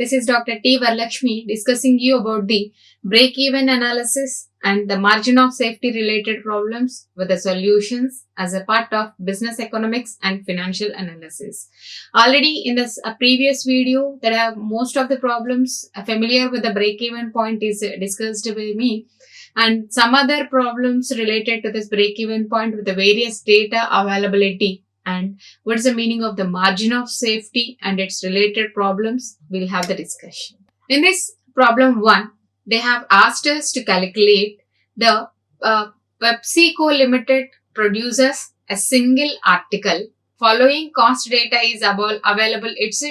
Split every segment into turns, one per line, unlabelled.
This is Dr. T. Varlakshmi discussing you about the break-even analysis and the margin of safety related problems with the solutions as a part of business economics and financial analysis. Already in this previous video, there are most of the problems familiar with the break-even point is discussed by me, and some other problems related to this break-even point with the various data availability and what is the meaning of the margin of safety and its related problems. We'll have the discussion. In this problem 1, they have asked us to calculate the PepsiCo Limited produces a single article. Following cost data is available. It's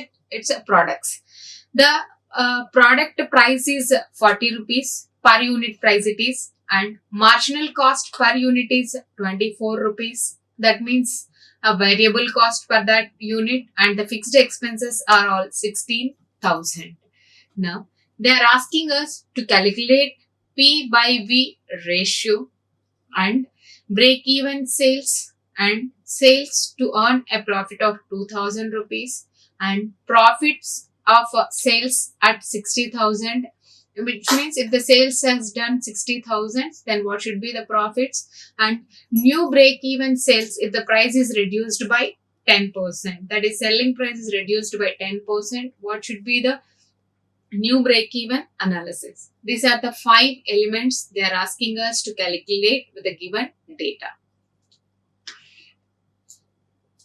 products. The product price is 40 rupees per unit price it is, and marginal cost per unit is 24 rupees. That means a variable cost per that unit, and the fixed expenses are all 16,000. Now, they are asking us to calculate P by V ratio and break-even sales and sales to earn a profit of 2,000 rupees and profits of sales at 60,000, which means if the sales has done 60,000, then what should be the profits, and new break-even sales if the price is reduced by 10%, that is selling price is reduced by 10%, what should be the new break-even analysis. These are the 5 elements they are asking us to calculate with the given data.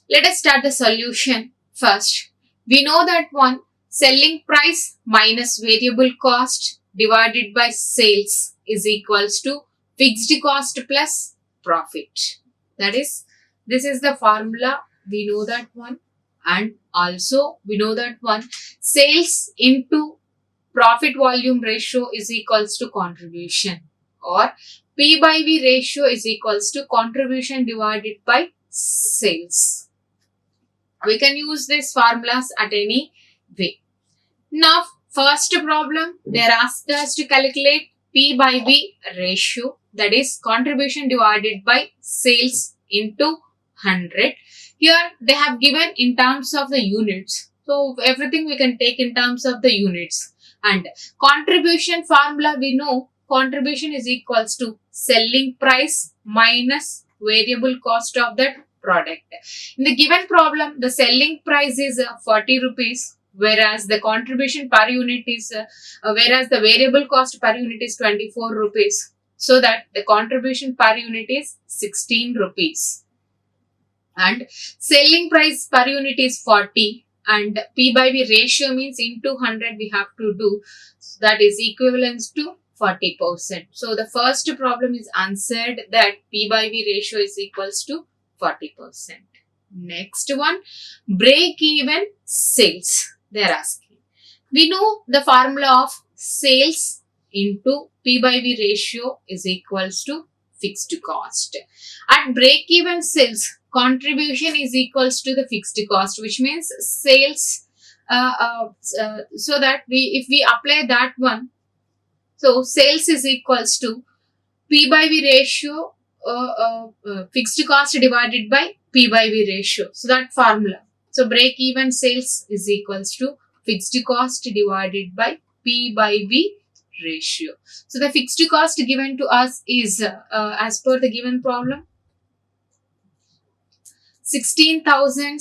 Let us start the solution first. We know that one selling price minus variable cost divided by sales is equals to fixed cost plus profit. That is, this is the formula. We know that one, and also we know that one sales into profit volume ratio is equals to contribution, or P by V ratio is equals to contribution divided by sales. We can use these formulas at any way. Now, first problem, they are asked us to calculate P by V ratio, that is contribution divided by sales into 100. Here they have given in terms of the units. So everything we can take in terms of the units. And contribution formula, we know contribution is equals to selling price minus variable cost of that product. In the given problem, the selling price is 40 rupees, whereas the contribution per unit is, whereas the variable cost per unit is 24 rupees. So that the contribution per unit is 16 rupees. And selling price per unit is 40. And P by V ratio means into 100 we have to do. So that is equivalent to 40%. So the first problem is answered that P by V ratio is equals to 40%. Next one, break-even sales. They are asking. We know the formula of sales into P by V ratio is equals to fixed cost. At break-even sales, contribution is equals to the fixed cost, which means sales, so that if we apply that one, so sales is equals to P by V ratio, fixed cost divided by P by V ratio. So that formula. So break-even sales is equals to fixed cost divided by P by V ratio. So the fixed cost given to us is, as per the given problem, 16,000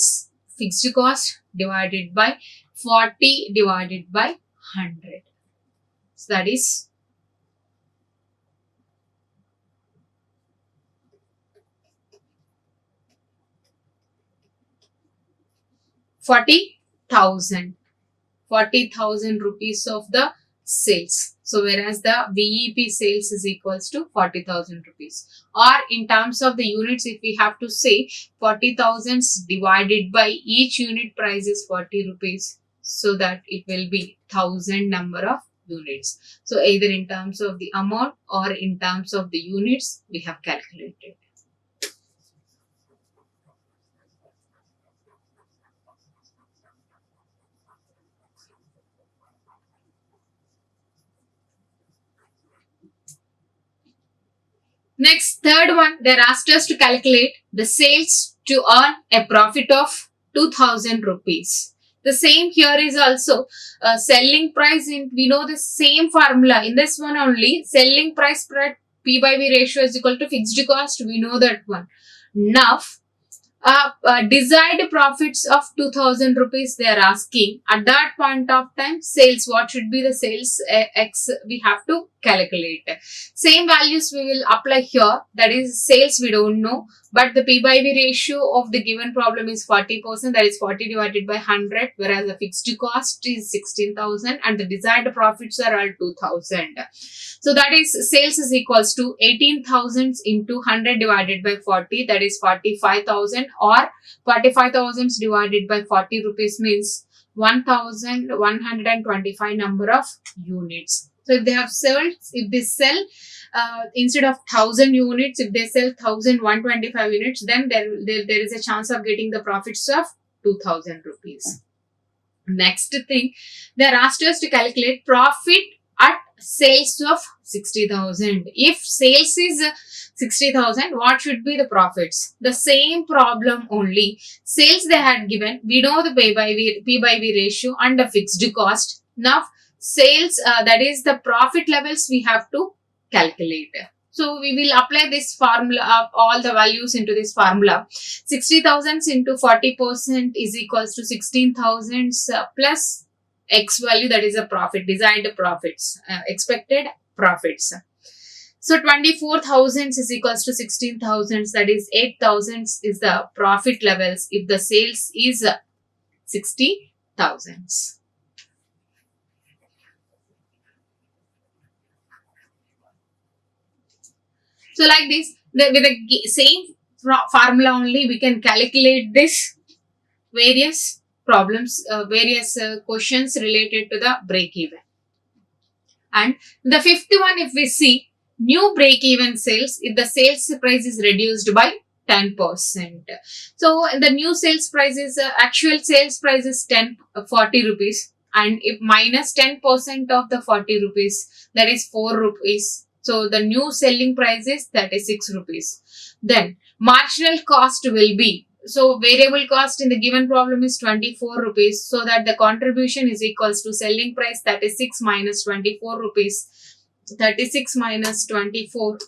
fixed cost divided by 40 divided by 100. So that is 40,000 rupees of the sales. So whereas the VEP sales is equals to 40,000 rupees, or in terms of the units, if we have to say 40,000 divided by each unit price is 40 rupees, so that it will be 1000 number of units. So either in terms of the amount or in terms of the units we have calculated. Next, third one, they asked us to calculate the sales to earn a profit of 2,000 rupees. The same here is also selling price. We know the same formula in this one only. Selling price spread P by V ratio is equal to fixed cost. We know that one. Now, desired profits of 2000 rupees they are asking. At that point of time, sales, what should be the sales x we have to calculate. Same values we will apply here. That is sales we don't know, but the P by V ratio of the given problem is 40%, that is 40 divided by 100, whereas the fixed cost is 16,000 and the desired profits are all 2000. So that is sales is equals to 18,000 into 100 divided by 40, that is 45,000, or 45,000 divided by 40 rupees means 1,125 number of units. So if they sell instead of 1000 units, if they sell 1,125 units, then there is a chance of getting the profits of 2000 rupees. Next thing, they are asked us to calculate profit at sales of 60,000. If sales is 60,000, what should be the profits? The same problem only. Sales they had given. We know the P by V ratio and the fixed cost. Now sales, that is the profit levels we have to calculate. So we will apply this formula of all the values into this formula. 60,000 into 40% is equals to 16,000 plus X value, that is a profit, desired profits, expected profits. So 24,000 is equals to 16,000, that is 8,000 is the profit levels if the sales is 60,000. So like this, with the same formula only, we can calculate this various problems, various questions related to the break-even. And the fifth one, if we see new break-even sales, if the sales price is reduced by 10%. So the new sales price is, actual sales price is 40 rupees. And if minus 10% of the 40 rupees, that is 4 rupees. So the new selling price is 36 rupees. Then marginal cost will be, so variable cost in the given problem is 24 rupees. So that the contribution is equals to selling price 36 minus 24 rupees. 36 minus 24,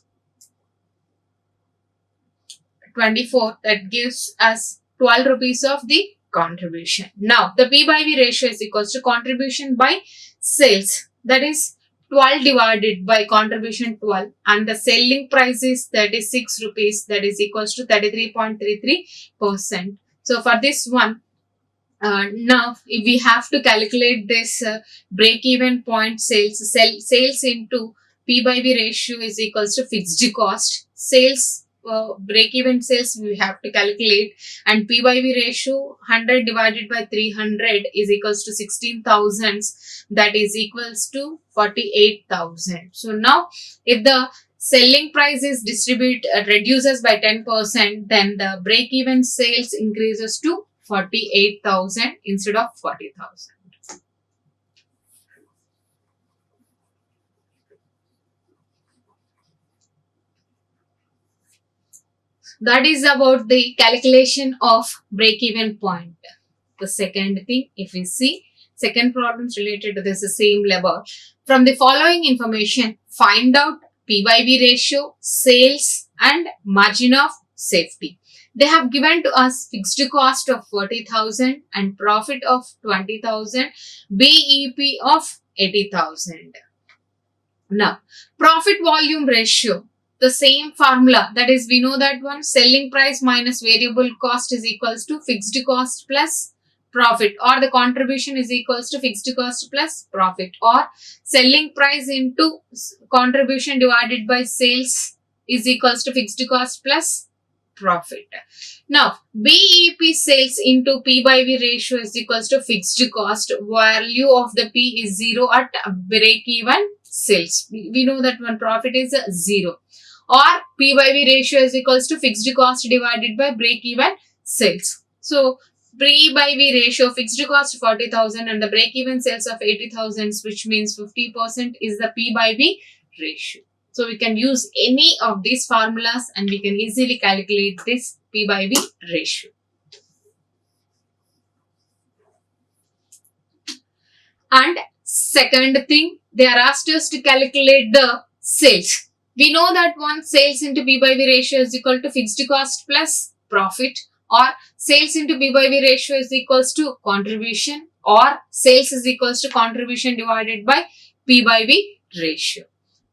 that gives us 12 rupees of the contribution. Now the P by V ratio is equals to contribution by sales, that is 12 divided by contribution 12, and the selling price is 36 rupees, that is equals to 33.33%. So for this one, now if we have to calculate this break-even point sales into P by V ratio is equals to fixed cost. Sales, break-even sales we have to calculate, and P by V ratio 100 divided by 300 is equals to 16,000, that is equals to 48,000. So now if the selling price is reduces by 10%, then the break-even sales increases to 48,000 instead of 40,000. That is about the calculation of break-even point. The second thing, if we see, second problems related to this same level. From the following information, find out P by V ratio, sales and margin of safety. They have given to us fixed cost of 40,000 and profit of 20,000, BEP of 80,000. Now, profit volume ratio. The same formula, that is we know that one, selling price minus variable cost is equals to fixed cost plus profit, or the contribution is equals to fixed cost plus profit, or selling price into contribution divided by sales is equals to fixed cost plus profit. Now BEP sales into P by V ratio is equals to fixed cost, value of the P is 0 at break even sales. We know that one, profit is 0. Or P by V ratio is equals to fixed cost divided by break even sales. So P by V ratio, fixed cost 40,000 and the break even sales of 80,000, which means 50% is the P by V ratio. So we can use any of these formulas and we can easily calculate this P by V ratio. And second thing, they are asked us to calculate the sales. We know that one sales into P by V ratio is equal to fixed cost plus profit, or sales into P by V ratio is equals to contribution, or sales is equals to contribution divided by P by V ratio.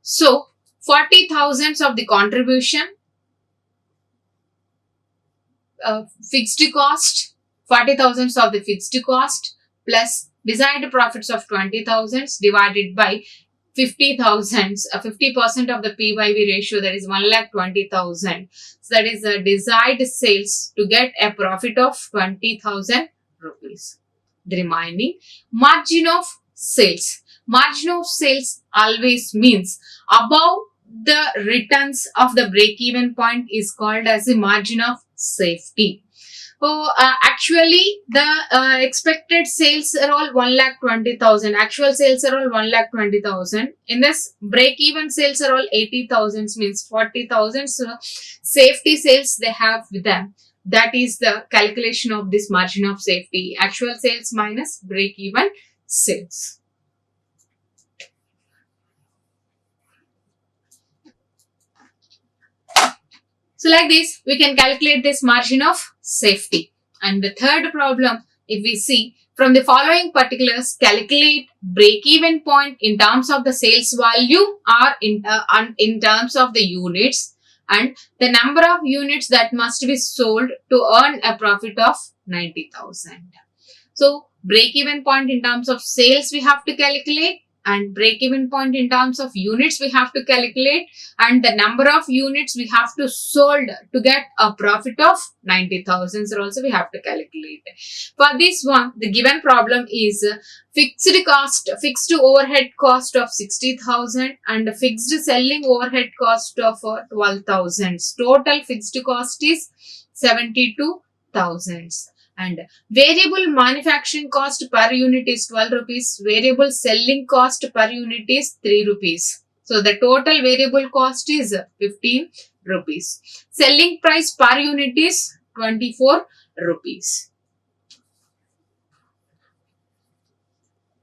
So 40,000 of the contribution, fixed cost, 40,000 of the fixed cost plus desired profits of 20,000 divided by 50,000, 50% of the P by V ratio, that is 1,20,000. So that is the desired sales to get a profit of 20,000 rupees. The remaining margin of sales. Margin of sales always means above the returns of the break-even point is called as the margin of safety. So actually the expected sales are all 1,20,000. Actual sales are all 1,20,000. In this break-even sales are all 80,000, means 40,000. So safety sales they have with them. That is the calculation of this margin of safety. Actual sales minus break-even sales. So like this, we can calculate this margin of safety. And the third problem, if we see, from the following particulars, calculate break-even point in terms of the sales value or in terms of the units, and the number of units that must be sold to earn a profit of 90,000. So break-even point in terms of sales we have to calculate, and break-even point in terms of units we have to calculate, and the number of units we have to sold to get a profit of 90,000 also we have to calculate. For this one, the given problem is fixed overhead cost of 60,000 and fixed selling overhead cost of 12,000. Total fixed cost is 72,000. And variable manufacturing cost per unit is 12 rupees. Variable selling cost per unit is 3 rupees. So the total variable cost is 15 rupees. Selling price per unit is 24 rupees.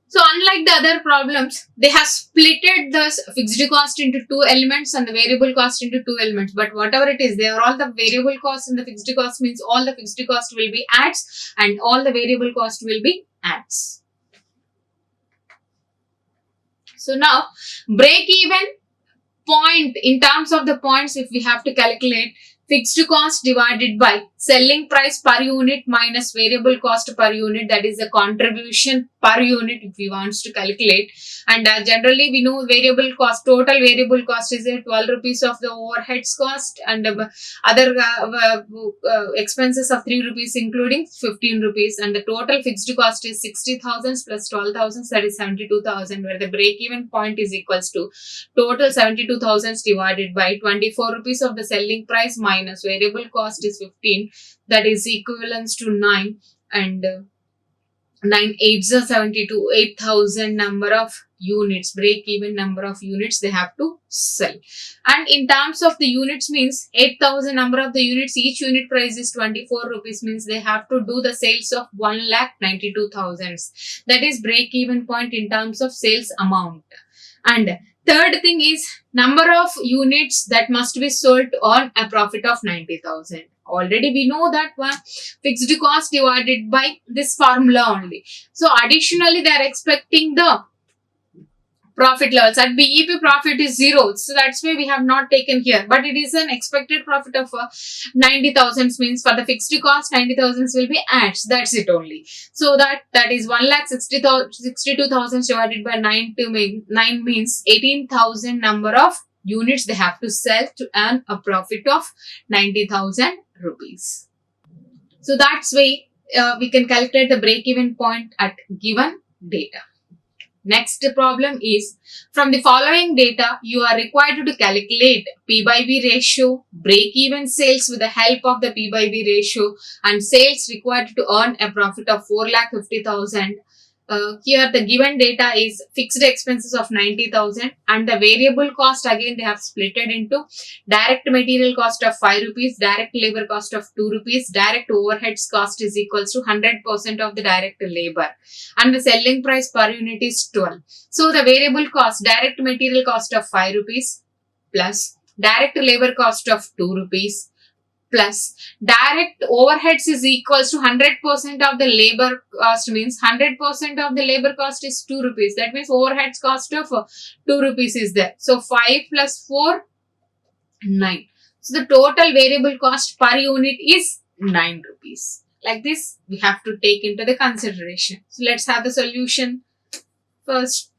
So unlike the other problems, they have splitted the fixed cost into two elements and the variable cost into two elements. But whatever it is, they are all the variable cost, and the fixed cost means all the fixed cost will be adds and all the variable cost will be adds. So now break even point in terms of the points, if we have to calculate fixed cost divided by selling price per unit minus variable cost per unit, that is the contribution per unit if we want to calculate. And generally we know variable cost, total variable cost is 12 rupees of the overheads cost, and other expenses of 3 rupees including 15 rupees, and the total fixed cost is 60,000 plus 12,000, that is 72,000, where the break even point is equals to total 72,000 divided by 24 rupees of the selling price minus variable cost is 15, that is equivalent to 9, and 9 8s are 72, 8,000 number of units, break even number of units they have to sell. And in terms of the units means 8,000 number of the units, each unit price is 24 rupees, means they have to do the sales of 1,92,000. That is break even point in terms of sales amount. And third thing is number of units that must be sold to earn a profit of 90,000. Already we know that one fixed cost divided by this formula only. So additionally they are expecting the profit levels. At BEP profit is 0. So that's why we have not taken here. But it is an expected profit of 90,000, means for the fixed cost 90,000 will be adds. That's it only. So that is 1,62,000 divided by 9 means 18,000 number of units they have to sell to earn a profit of 90,000 rupees. So that's why we can calculate the break-even point at given data. Next problem is, from the following data, you are required to calculate P by V ratio, break-even sales with the help of the P by V ratio, and sales required to earn a profit of 4,50,000. Here the given data is fixed expenses of 90,000 and the variable cost again they have split it into direct material cost of 5 rupees, direct labor cost of 2 rupees, direct overheads cost is equals to 100% of the direct labor and the selling price per unit is 12. So the variable cost, direct material cost of 5 rupees plus direct labor cost of 2 rupees plus direct overheads is equals to 100% of the labor cost, means 100% of the labor cost is 2 rupees. That means overheads cost of 2 rupees is there. So 5 plus 4, 9. So the total variable cost per unit is 9 rupees. Like this, we have to take into the consideration. So let's have the solution first.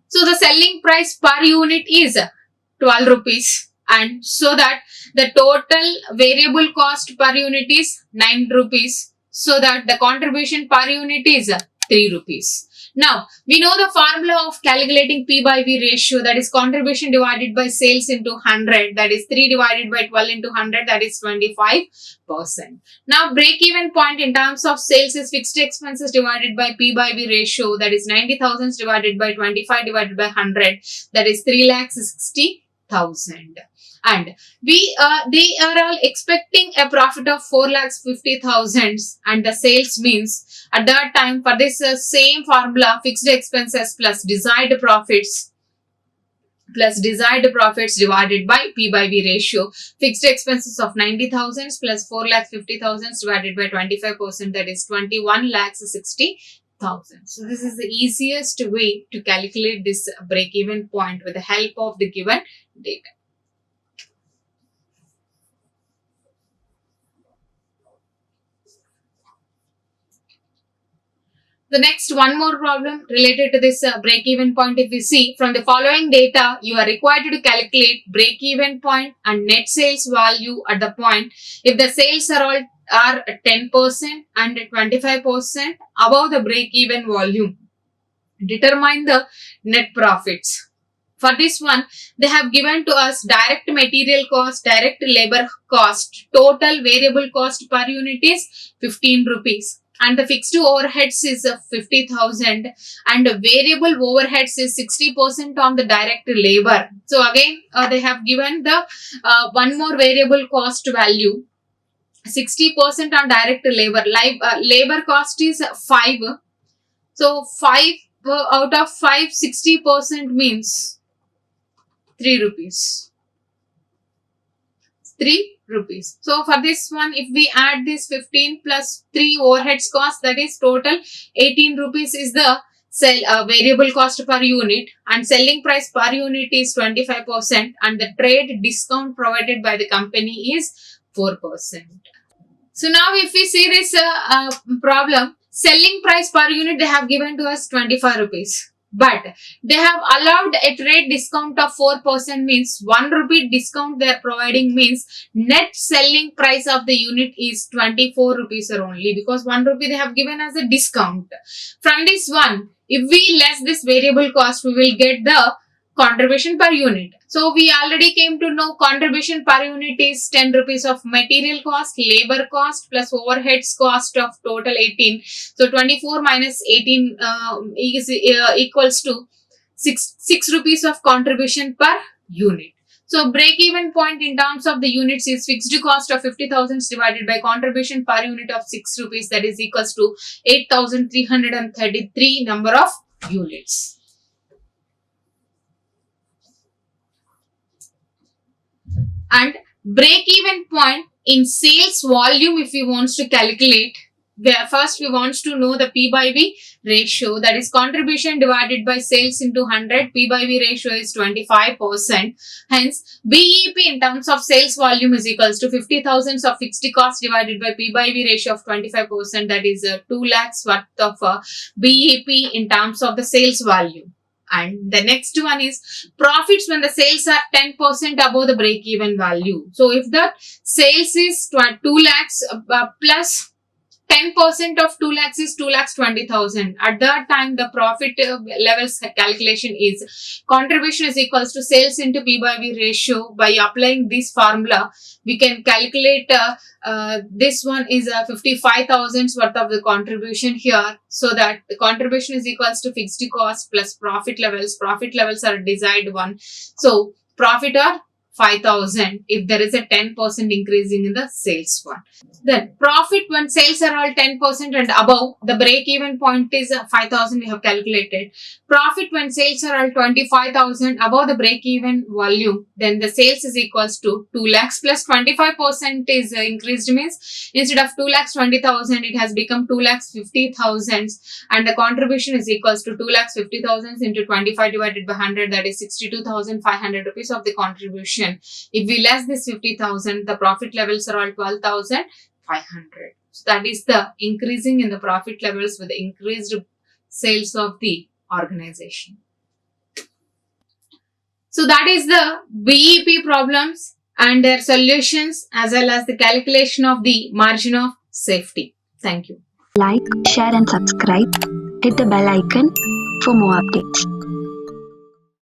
So the selling price per unit is 12 rupees and so that the total variable cost per unit is 9 rupees, so that the contribution per unit is 3 rupees. Now, we know the formula of calculating P by V ratio, that is contribution divided by sales into 100, that is 3 divided by 12 into 100, that is 25%. Now, break-even point in terms of sales is fixed expenses divided by P by V ratio, that is 90,000 divided by 25 divided by 100, that is 3,60,000. And they are all expecting a profit of 4,50,000 and the sales means at that time for this same formula fixed expenses plus desired profits divided by P by V ratio, fixed expenses of 90,000 plus 4,50,000 divided by 25%, that is 21,60,000. So this is the easiest way to calculate this break-even point with the help of the given data. The next one more problem related to this break-even point, if we see from the following data, you are required to calculate break-even point and net sales value at the point if the sales are 10% and 25% above the break-even volume. Determine the net profits. For this one, they have given to us direct material cost, direct labor cost, total variable cost per unit is 15 rupees. And the fixed overheads is 50,000 and the variable overheads is 60% on the direct labor. So again, they have given the one more variable cost value, 60% on direct labor. Labor cost is 5. So 5 out of 5, 60% means 3 rupees. 3 rupees. So for this one, if we add this 15 plus 3 overheads cost, that is total 18 rupees is the variable cost per unit and selling price per unit is 25% and the trade discount provided by the company is 4%. So now if we see this problem, selling price per unit they have given to us 25 rupees. But they have allowed a trade discount of 4%, means 1 rupee discount they are providing, means net selling price of the unit is 24 rupees only, because 1 rupee they have given as a discount. From this one, if we less this variable cost, we will get the contribution per unit. So we already came to know contribution per unit is 10 rupees of material cost, labor cost plus overheads cost of total 18. So 24 minus 18 is equals to 6 rupees of contribution per unit. So break-even point in terms of the units is fixed cost of 50,000 divided by contribution per unit of 6 rupees, that is equals to 8,333 number of units. And break-even point in sales volume, if we want to calculate, first we want to know the P by V ratio, that is contribution divided by sales into 100. P by V ratio is 25%. Hence, BEP in terms of sales volume is equals to 50,000 of fixed cost divided by P by V ratio of 25%, that is 2 lakhs worth of BEP in terms of the sales volume. And the next one is profits when the sales are 10% above the break-even value. So if the sales is 2 lakhs plus 10% of 2 lakhs is 2 lakhs 20,000. At that time, the profit levels calculation is contribution is equals to sales into P by V ratio. By applying this formula, we can calculate this one is 55,000 worth of the contribution here. So that the contribution is equals to fixed cost plus profit levels. Profit levels are desired one. So profit are 5,000 if there is a 10% increasing in the sales one. Then profit when sales are all 10% and above, the break even point is 5,000 we have calculated. Profit when sales are all 25,000 above the break even volume, then the sales is equals to 2 lakhs plus 25% is increased, means instead of 2 lakhs 20,000 it has become 2 lakhs 50,000, and the contribution is equals to 2 lakhs 50,000 into 25 divided by 100, that is 62,500 rupees of the contribution. If we less this 50,000, the profit levels are all 12,500. So that is the increasing in the profit levels with the increased sales of the organization. So that is the BEP problems and their solutions as well as the calculation of the margin of safety. Thank you.
Like, share and subscribe. Hit the bell icon for more updates.